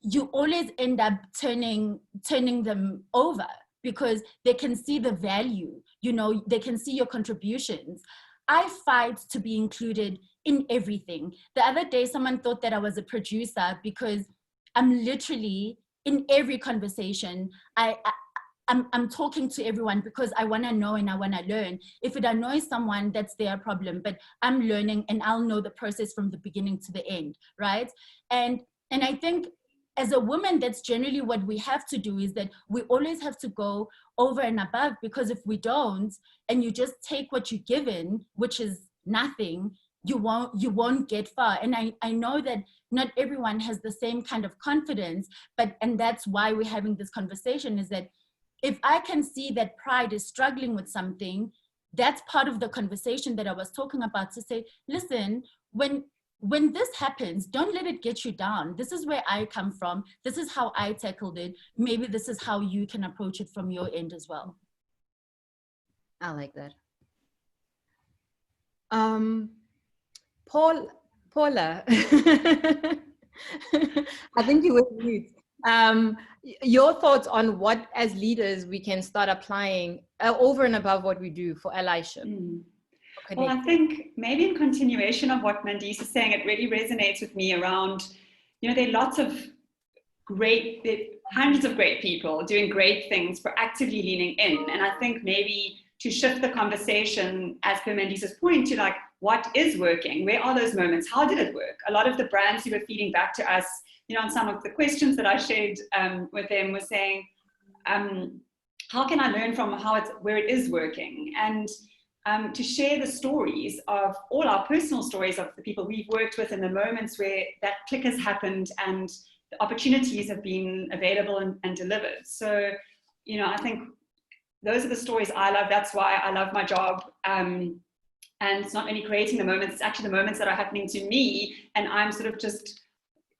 you always end up turning them over because they can see the value, you know, they can see your contributions. I fight to be included in everything. The other day, someone thought that I was a producer because I'm literally in every conversation. I'm talking to everyone because I want to know and I want to learn. If it annoys someone, that's their problem, but I'm learning and I'll know the process from the beginning to the end, right? And I think as a woman, that's generally what we have to do, is that we always have to go over and above, because if we don't, and you just take what you're given, which is nothing, you won't get far. And I know that not everyone has the same kind of confidence, and that's why we're having this conversation, is that if I can see that Pride is struggling with something, that's part of the conversation that I was talking about, to say, listen, when this happens, don't let it get you down. This is where I come from. This is how I tackled it. Maybe this is how you can approach it from your end as well.
I like that. Paula, I think you were mute. Your thoughts on what, as leaders, we can start applying over and above what we do for allyship?
Well, I think maybe in continuation of what Mandisa is saying, it really resonates with me around, you know, there are lots of hundreds of great people doing great things, proactively leaning in. And I think maybe to shift the conversation, as per Mandisa's point, to like, what is working? Where are those moments? How did it work? A lot of the brands who were feeding back to us, you know, on some of the questions that I shared with them, was saying, how can I learn from where it is working? And to share the stories of all our personal stories of the people we've worked with in the moments where that click has happened and the opportunities have been available and delivered. So, you know, I think those are the stories I love. That's why I love my job. And it's not only creating the moments, it's actually the moments that are happening to me, and I'm sort of just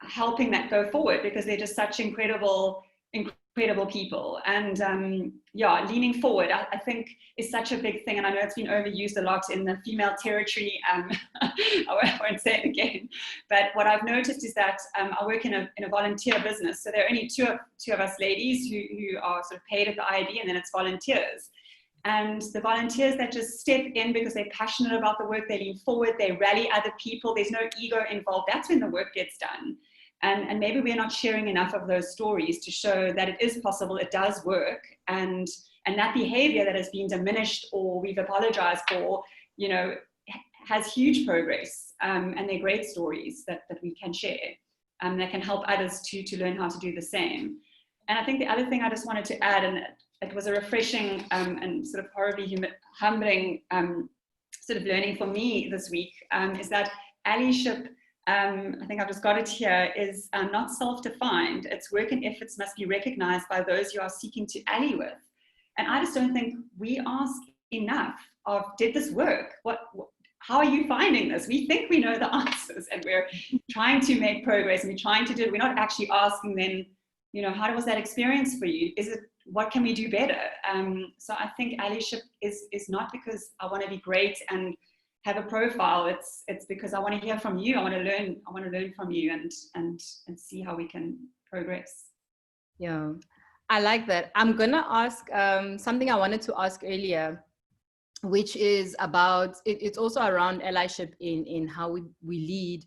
helping that go forward, because they're just such incredible people. And yeah, leaning forward, I think, is such a big thing. And I know it's been overused a lot in the female territory. I won't say it again. But what I've noticed is that I work in a volunteer business. So there are only two of us ladies who are sort of paid at the ID, and then it's volunteers. And the volunteers that just step in because they're passionate about the work, they lean forward, they rally other people, there's no ego involved, that's when the work gets done. And maybe we're not sharing enough of those stories to show that it is possible, it does work, and that behavior that has been diminished or we've apologized for, you know, has huge progress, and they're great stories that we can share, that can help others to learn how to do the same. And I think the other thing I just wanted to add, and it was a refreshing and sort of horribly humbling sort of learning for me this week, is that allyship, I think I've just got it here, is not self-defined. Its work and efforts must be recognized by those you are seeking to ally with. And I just don't think we ask enough of, did this work? How are you finding this? We think we know the answers, and we're trying to make progress, and we're trying to do it. We're not actually asking them, you know, how was that experience for you? what can we do better? So I think allyship is not because I want to be great and have a profile. It's because I want to hear from you. I want to learn from you and see how we can progress.
Yeah, I like that. I'm gonna ask something I wanted to ask earlier, which is about, it's also around allyship in how we lead.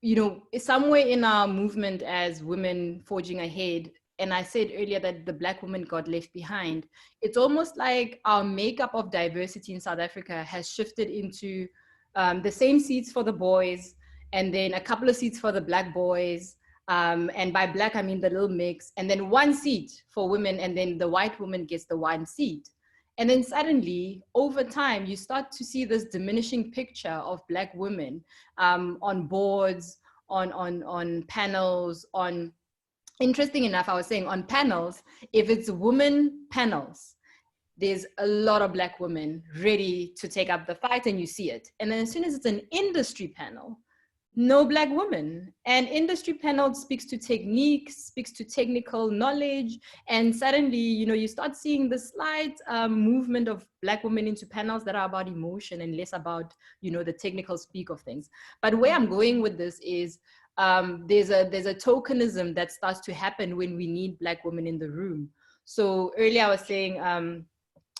You know, somewhere in our movement as women forging ahead, and I said earlier that the Black woman got left behind. It's almost like our makeup of diversity in South Africa has shifted into the same seats for the boys, and then a couple of seats for the Black boys. And by Black, I mean the little mix, and then one seat for women, and then the white woman gets the one seat. And then suddenly, over time, you start to see this diminishing picture of Black women on boards, on panels, on, interesting enough, I was saying on panels, if it's women panels, there's a lot of Black women ready to take up the fight, and you see it. And then as soon as it's an industry panel, no Black woman. And industry panel speaks to techniques, speaks to technical knowledge, and suddenly, you know, you start seeing the slight movement of Black women into panels that are about emotion and less about, you know, the technical speak of things. But where I'm going with this is there's a tokenism that starts to happen when we need Black women in the room. So earlier I was saying,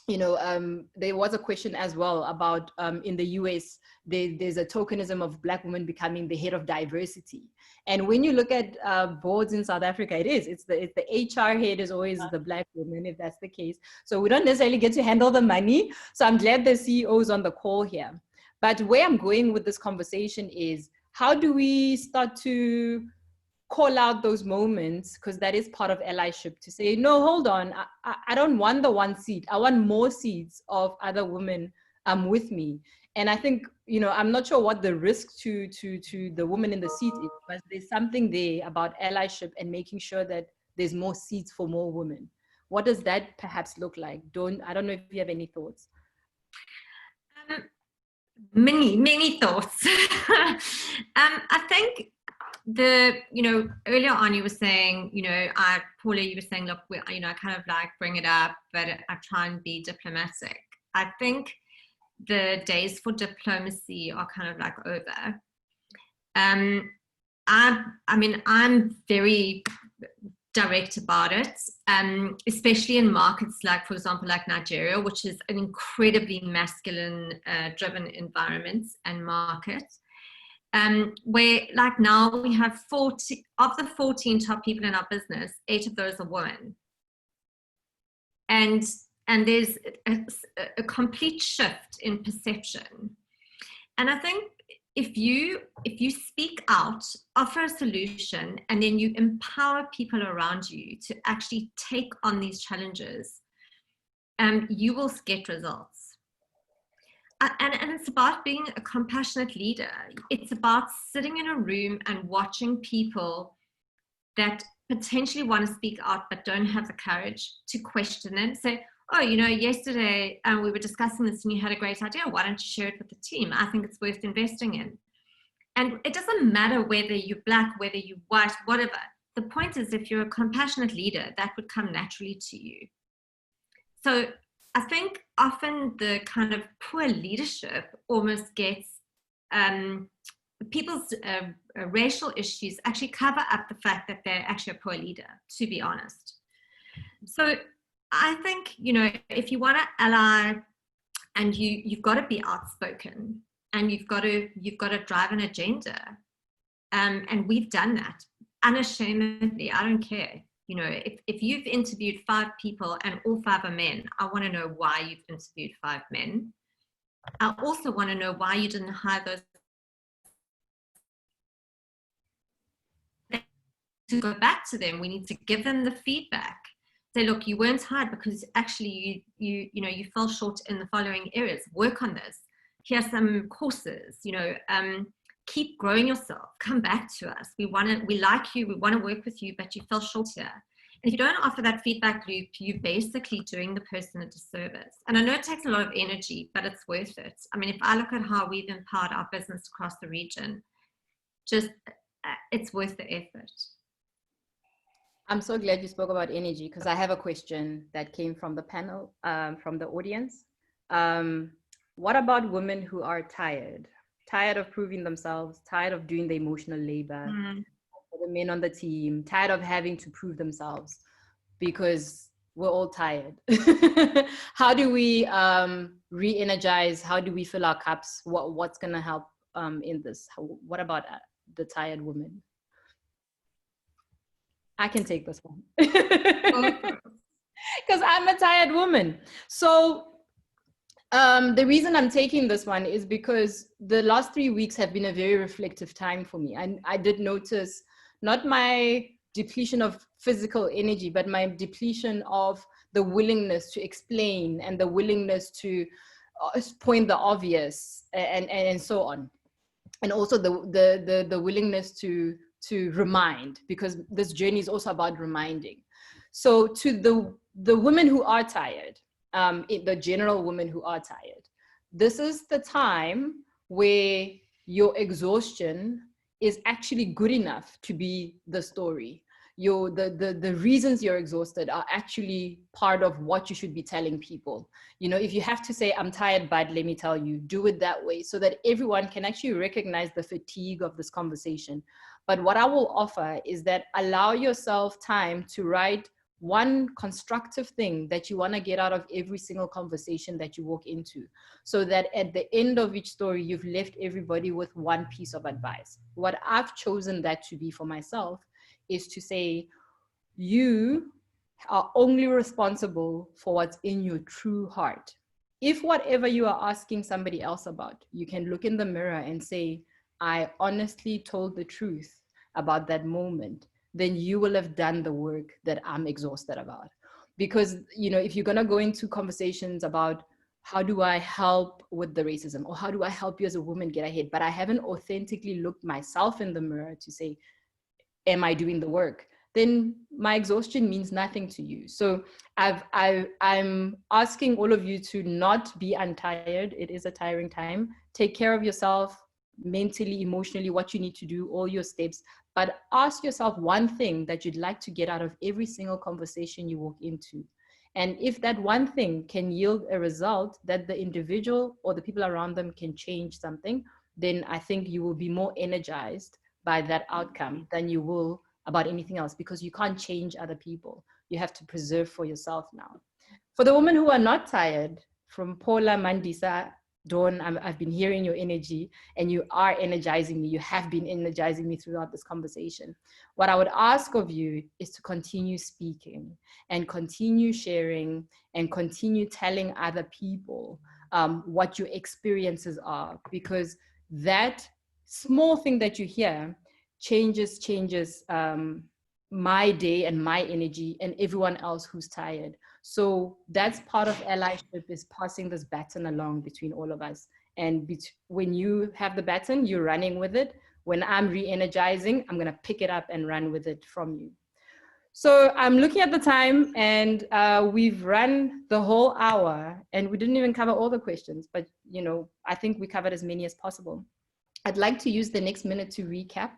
you know, there was a question as well about in the US, there's a tokenism of Black women becoming the head of diversity. And when you look at boards in South Africa, it's the HR head is always the Black woman, if that's the case. So we don't necessarily get to handle the money. So I'm glad the CEO is on the call here. But where I'm going with this conversation is, how do we start to call out those moments, because that is part of allyship, to say, no, hold on, I don't want the one seat, I want more seats of other women with me. And I think, you know, I'm not sure what the risk to the woman in the seat is, but there's something there about allyship and making sure that there's more seats for more women. What does that perhaps look like? I don't know if you have any thoughts.
Many thoughts. I think you know, earlier on you were saying, you know, Paula, you were saying, look, you know, I kind of like bring it up, but I try and be diplomatic. I think the days for diplomacy are kind of like over. I mean, I'm very direct about it, especially in markets like, for example, like Nigeria, which is an incredibly masculine driven environment and market, where like now we have 40 of the 14 top people in our business, 8 of those are women. And there's a complete shift in perception. And I think if you speak out, offer a solution, and then you empower people around you to actually take on these challenges, you will get results. And it's about being a compassionate leader. It's about sitting in a room and watching people that potentially want to speak out but don't have the courage to question it. Say, oh, you know, yesterday we were discussing this and you had a great idea. Why don't you share it with the team? I think it's worth investing in. And it doesn't matter whether you're Black, whether you're white, whatever. The point is, if you're a compassionate leader, that would come naturally to you. So I think often the kind of poor leadership almost gets people's racial issues actually cover up the fact that they're actually a poor leader, to be honest. So I think, you know, if you want to ally, and you've got to be outspoken, and you've got to drive an agenda, and we've done that unashamedly. I don't care. You know, if you've interviewed 5 people and all 5 are men, I want to know why you've interviewed 5 men. I also want to know why you didn't hire those. To go back to them, we need to give them the feedback. Say, look, you weren't hired because actually you fell short in the following areas. Work on this. Here are some courses. You know, keep growing yourself. Come back to us. We like you. We want to work with you, but you fell short here. And if you don't offer that feedback loop, you're basically doing the person a disservice. And I know it takes a lot of energy, but it's worth it. I mean, if I look at how we've empowered our business across the region, just it's worth the effort.
I'm so glad you spoke about energy, because I have a question that came from the panel, from the audience. What about women who are tired? Tired of proving themselves, tired of doing the emotional labor, for the men on the team, tired of having to prove themselves, because we're all tired. How do we re-energize? How do we fill our cups? What's going to help in this? What about the tired woman? I can take this one. Because I'm a tired woman. So the reason I'm taking this one is because the last 3 weeks have been a very reflective time for me. And I did notice not my depletion of physical energy, but my depletion of the willingness to explain and the willingness to point the obvious and so on. And also the willingness to remind, because this journey is also about reminding. So to the women who are tired, the general women who are tired, this is the time where your exhaustion is actually good enough to be the story. The reasons you're exhausted are actually part of what you should be telling people. You know, if you have to say, I'm tired, but let me tell you, do it that way so that everyone can actually recognize the fatigue of this conversation. But what I will offer is that allow yourself time to write one constructive thing that you want to get out of every single conversation that you walk into, so that at the end of each story, you've left everybody with one piece of advice. What I've chosen that to be for myself is to say, you are only responsible for what's in your true heart. If whatever you are asking somebody else about, you can look in the mirror and say, I honestly told the truth about that moment, then you will have done the work that I'm exhausted about. Because, you know, if you're going to go into conversations about how do I help with the racism, or how do I help you as a woman get ahead, but I haven't authentically looked myself in the mirror to say, am I doing the work? Then my exhaustion means nothing to you. So I'm asking all of you to not be untired. It is a tiring time. Take care of yourself mentally, emotionally, what you need to do, all your steps. But ask yourself one thing that you'd like to get out of every single conversation you walk into. And if that one thing can yield a result that the individual or the people around them can change something, then I think you will be more energized by that outcome than you will about anything else, because you can't change other people. You have to preserve for yourself now. For the women who are not tired, from Paula, Mandisa, Dawn, I've been hearing your energy, and you are energizing me. You have been energizing me throughout this conversation. What I would ask of you is to continue speaking and continue sharing and continue telling other people what your experiences are, because that small thing that you hear changes my day and my energy and everyone else who's tired. So that's part of allyship, is passing this baton along between all of us. And when you have the baton, you're running with it. When I'm re-energizing, I'm going to pick it up and run with it from you. So I'm looking at the time, and we've run the whole hour, and we didn't even cover all the questions, but you know, I think we covered as many as possible. I'd like to use the next minute to recap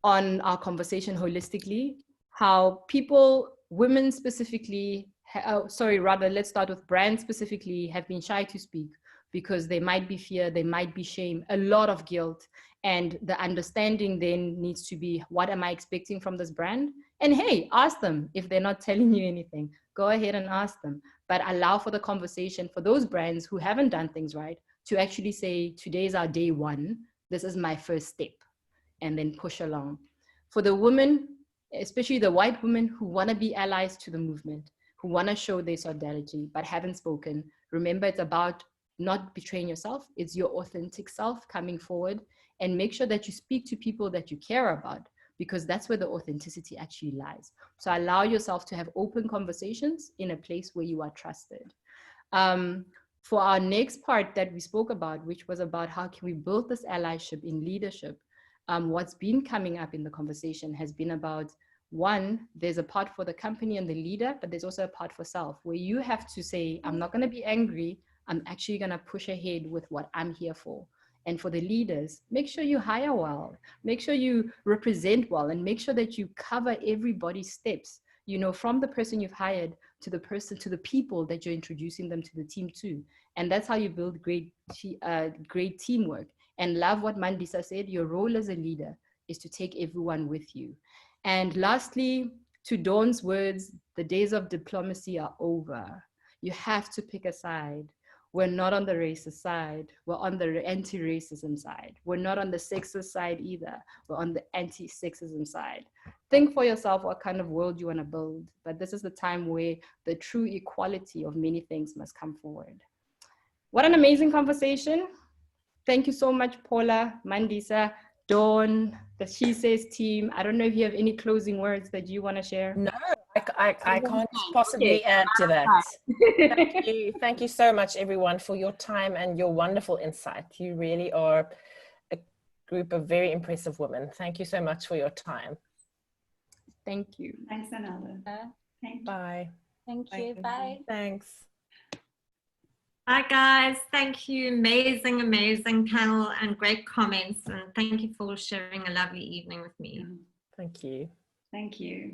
on our conversation holistically, how people, women specifically, let's start with brands specifically, have been shy to speak because there might be fear, there might be shame, a lot of guilt. And the understanding then needs to be, what am I expecting from this brand? And hey, ask them if they're not telling you anything. Go ahead and ask them, but allow for the conversation for those brands who haven't done things right to actually say, today is our day one, this is my first step, and then push along. For the women, especially the white women who want to be allies to the movement, who want to show their solidarity but haven't spoken, remember, it's about not betraying yourself. It's your authentic self coming forward, and make sure that you speak to people that you care about, because that's where the authenticity actually lies. So allow yourself to have open conversations in a place where you are trusted. For our next part that we spoke about, which was about how can we build this allyship in leadership, what's been coming up in the conversation has been about, one, there's a part for the company and the leader, but there's also a part for self, where you have to say, I'm not going to be angry. I'm actually going to push ahead with what I'm here for. And for the leaders, make sure you hire well, make sure you represent well, and make sure that you cover everybody's steps, you know, from the person you've hired to the person, to the people that you're introducing them to the team to. And that's how you build great teamwork. And love what Mandisa said, your role as a leader is to take everyone with you. And lastly, to Dawn's words, the days of diplomacy are over. You have to pick a side. We're not on the racist side. We're on the anti-racism side. We're not on the sexist side either. We're on the anti-sexism side. Think for yourself what kind of world you want to build. But this is the time where the true equality of many things must come forward. What an amazing conversation. Thank you so much, Paula, Mandisa, Dawn, the SheSays team. I don't know if you have any closing words that you want to share.
No, I can't possibly add to that. Thank you so much, everyone, for your time and your wonderful insight. You really are a group of very impressive women. Thank you so much for your time.
Thank you.
Thanks, Ananda. Thank you.
Bye.
Thank you. Bye.
Thanks.
Bye, guys. Thank you. Amazing, amazing panel and great comments. And thank you for sharing a lovely evening with me.
Thank you.
Thank you.